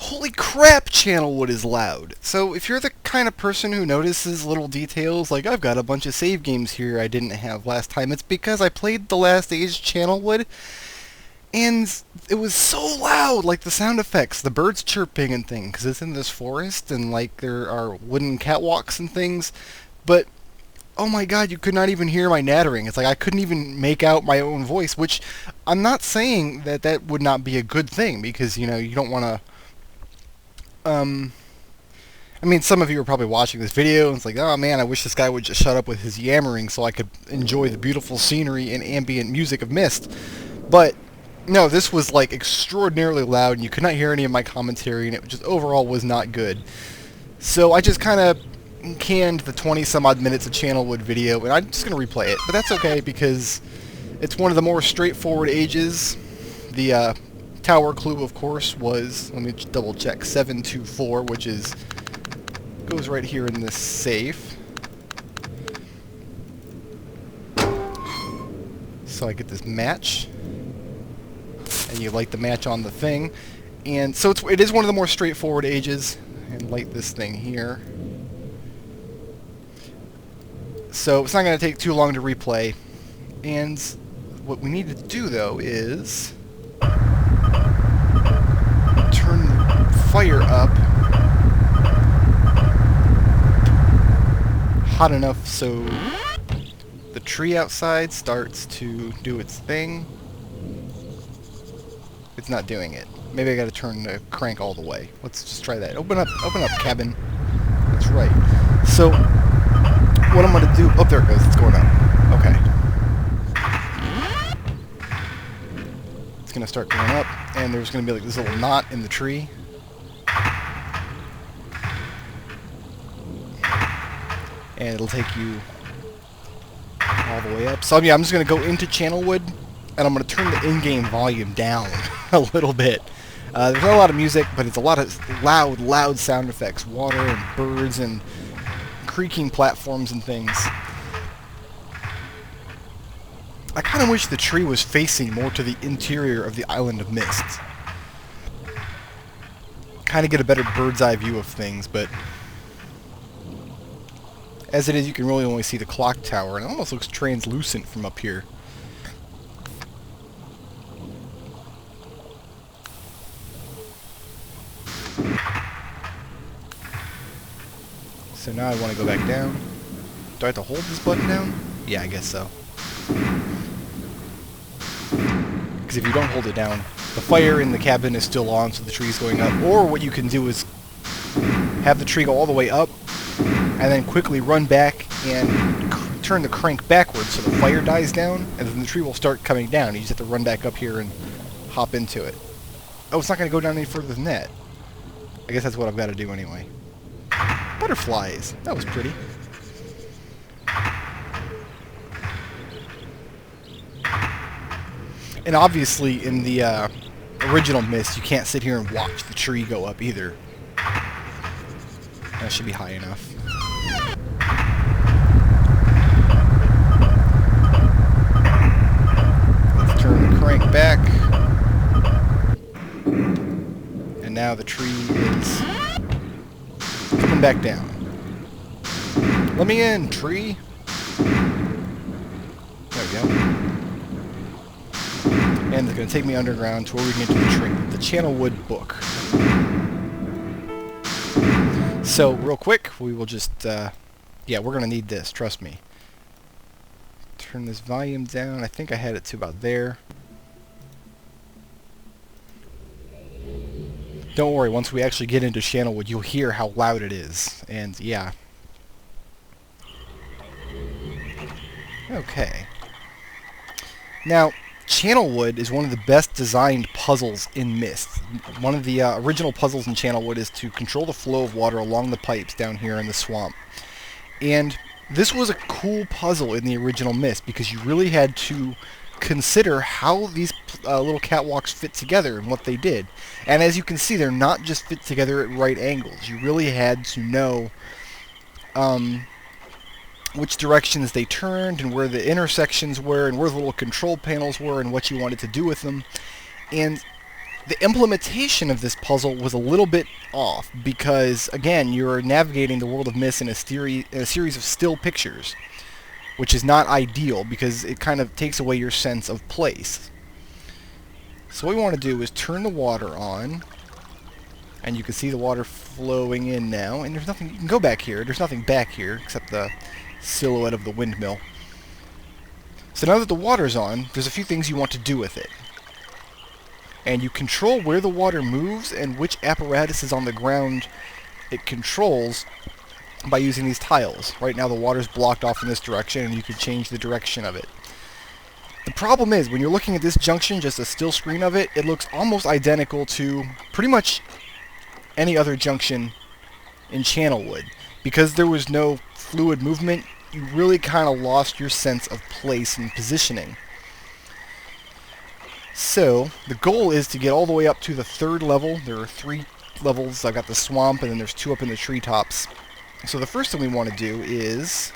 holy crap, Channelwood is loud. So if you're the kind of person who notices little details, like I've got a bunch of save games here I didn't have last time, it's because I played the last Age Channelwood, and it was so loud, like the sound effects, the birds chirping and things, because it's in this forest, and like there are wooden catwalks and things, but oh my god, you could not even hear my nattering. It's like I couldn't even make out my own voice, which I'm not saying that that would not be a good thing, because, you know, you don't want to I mean, some of you are probably watching this video, and it's like, oh man, I wish this guy would just shut up with his yammering so I could enjoy the beautiful scenery and ambient music of MYST. But, no, this was, like, extraordinarily loud, and you could not hear any of my commentary, and it just overall was not good. So I just kind of canned the 20-some-odd minutes of Channelwood video, and I'm just going to replay it. But that's okay, because it's one of the more straightforward ages. The, tower clue, of course, was, let me double check, 724, which is, goes right here in this safe. So I get this match, and you light the match on the thing, and so it is one of the more straightforward ages, and light this thing here. So it's not going to take too long to replay, and what we need to do, though, is turn the fire up hot enough so the tree outside starts to do its thing. It's not doing it. Maybe I gotta turn the crank all the way. Let's just try that. Open up, cabin. That's right. So, what I'm gonna do... Oh, there it goes. It's going up. Okay. It's gonna start going up, and there's gonna be like this little knot in the tree. And it'll take you all the way up. So yeah, I'm just gonna go into Channelwood, and I'm gonna turn the in-game volume down a little bit. There's not a lot of music, but it's a lot of loud sound effects. Water and birds and creaking platforms and things. I kind of wish the tree was facing more to the interior of the island of MYST. Kind of get a better bird's eye view of things, but as it is, you can really only see the clock tower, and it almost looks translucent from up here. So now I want to go back down. Do I have to hold this button down? Yeah, I guess so. Because if you don't hold it down, the fire in the cabin is still on, so the tree's going up. Or what you can do is have the tree go all the way up, and then quickly run back and turn the crank backwards so the fire dies down, and then the tree will start coming down. You just have to run back up here and hop into it. Oh, it's not going to go down any further than that. I guess that's what I've got to do anyway. Butterflies. That was pretty. And obviously, in the original MYST, you can't sit here and watch the tree go up either. That should be high enough. Let's turn the crank back. And now the tree is coming back down. Let me in, tree. There we go. And it's going to take me underground to where we can get to the tree. The Channelwood book. So, real quick, we will just, yeah, we're going to need this, trust me. Turn this volume down. I think I had it to about there. Don't worry, once we actually get into Channelwood, you'll hear how loud it is. And, yeah. Okay. Now, Channelwood is one of the best designed puzzles in MYST. One of the original puzzles in Channelwood is to control the flow of water along the pipes down here in the swamp. And this was a cool puzzle in the original MYST because you really had to consider how these little catwalks fit together and what they did. And as you can see, they're not just fit together at right angles. You really had to know which directions they turned and where the intersections were and where the little control panels were and what you wanted to do with them. And The implementation of this puzzle was a little bit off because, again, you're navigating the world of Myst in a series of still pictures, which is not ideal because it kind of takes away your sense of place. So what we want to do is turn the water on, and you can see the water flowing in now, and there's nothing, you can go back here, there's nothing back here except the silhouette of the windmill. So now that the water's on, there's a few things you want to do with it. And you control where the water moves and which apparatus is on the ground it controls by using these tiles. Right now the water's blocked off in this direction, and you can change the direction of it. The problem is, when you're looking at this junction, just a still screen of it, it looks almost identical to pretty much any other junction in Channelwood. Because there was no fluid movement, you really kind of lost your sense of place and positioning. So, the goal is to get all the way up to the 3rd level. There are 3 levels. I've got the swamp, and then there's 2 up in the treetops. So the first thing we want to do is...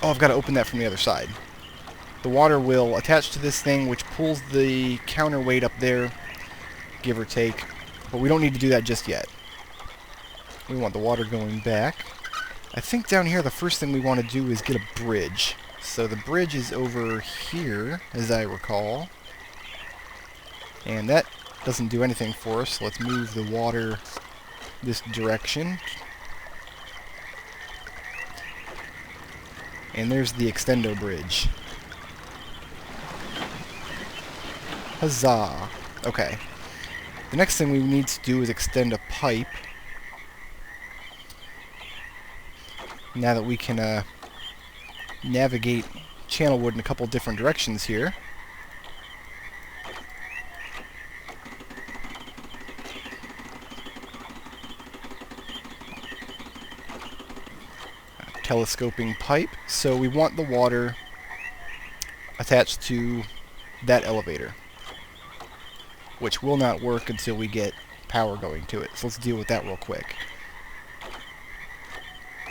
oh, I've got to open that from the other side. The water will attach to this thing, which pulls the counterweight up there, give or take. But we don't need to do that just yet. We want the water going back. I think down here the first thing we want to do is get a bridge. So the bridge is over here, as I recall. And that doesn't do anything for us. So let's move the water this direction. And there's the extendo bridge. Huzzah! Okay. The next thing we need to do is extend a pipe. Now that we can navigate Channelwood in a couple different directions here. Telescoping pipe. So we want the water attached to that elevator, which will not work until we get power going to it. So let's deal with that real quick.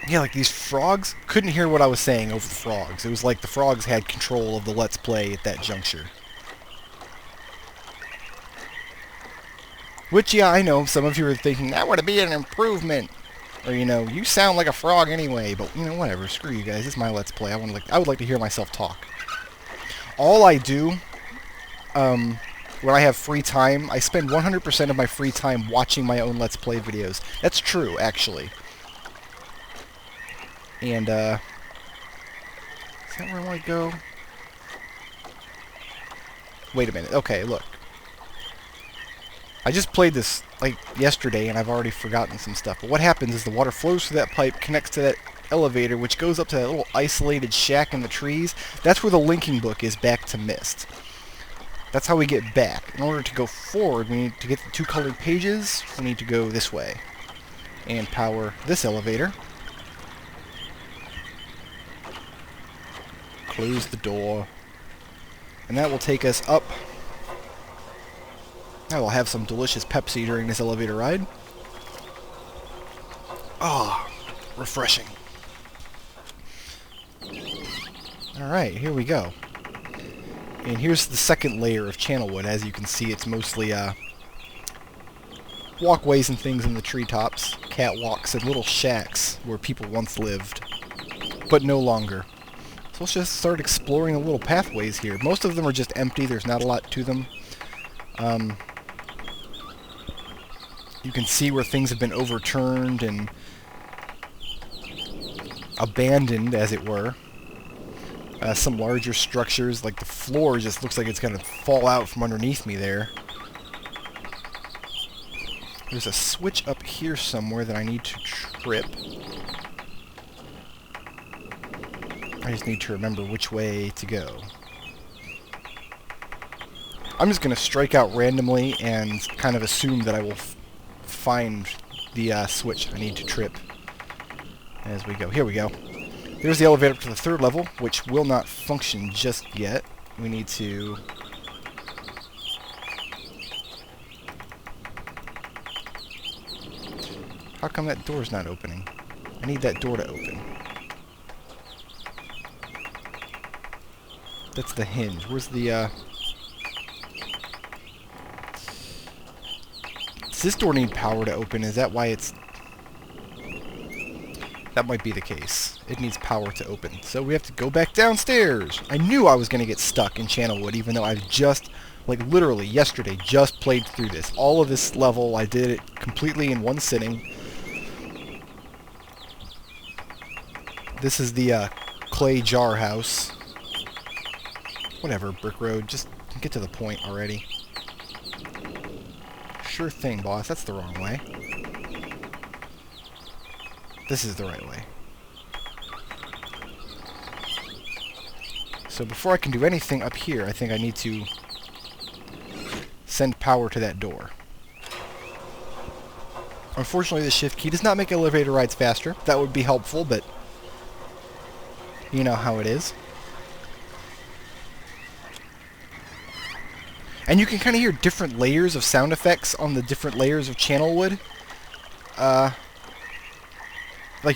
Yeah, like these frogs couldn't hear what I was saying over the frogs. It was like the frogs had control of the Let's Play at that juncture. Which, yeah, I know, some of you are thinking, that would be an improvement. Or, you know, you sound like a frog anyway. But, you know, whatever, screw you guys. It's my Let's Play. I would like to hear myself talk. All I do, when I have free time, I spend 100% of my free time watching my own Let's Play videos. That's true, actually. And, is that where I want to go? Wait a minute. Okay, look. I just played this, like, yesterday, and I've already forgotten some stuff. But what happens is the water flows through that pipe, connects to that elevator, which goes up to that little isolated shack in the trees. That's where the linking book is back to Myst. That's how we get back. In order to go forward, we need to get the 2 colored pages. We need to go this way. And power this elevator. Close the door. And that will take us up. I will have some delicious Pepsi during this elevator ride. Ah, refreshing. Alright, here we go. And here's the second layer of Channelwood. As you can see, it's mostly walkways and things in the treetops, catwalks, and little shacks where people once lived, but no longer. So let's just start exploring the little pathways here. Most of them are just empty. There's not a lot to them. You can see where things have been overturned and abandoned, as it were. Some larger structures, like the floor just looks like it's going to fall out from underneath me there. There's a switch up here somewhere that I need to trip. I just need to remember which way to go. I'm just going to strike out randomly and kind of assume that I will find the switch I need to trip as we go. Here we go. There's the elevator up to the 3rd level, which will not function just yet. We need to... How come that door's not opening? I need that door to open. That's the hinge. Where's the, Does this door need power to open? Is that why it's... That might be the case. It needs power to open. So we have to go back downstairs. I knew I was going to get stuck in Channelwood, even though I've just, like literally yesterday, just played through this. All of this level, I did it completely in one sitting. This is the clay jar house. Whatever, Brickroad. Just get to the point already. Sure thing, boss. That's the wrong way. This is the right way. So before I can do anything up here, I think I need to send power to that door. Unfortunately, the shift key does not make elevator rides faster. That would be helpful, but you know how it is. And you can kind of hear different layers of sound effects on the different layers of Channelwood. Like,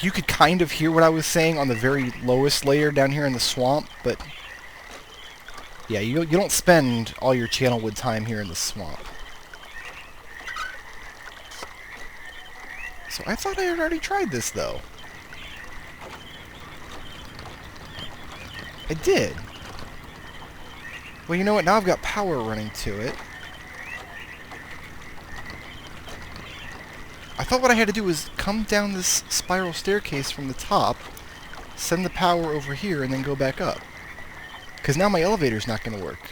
you could kind of hear what I was saying on the very lowest layer down here in the swamp, but yeah, you don't spend all your Channelwood time here in the swamp. So I thought I had already tried this, though. I did. Well, you know what? Now I've got power running to it. I thought what I had to do was come down this spiral staircase from the top, send the power over here, and then go back up. Because now my elevator's not going to work.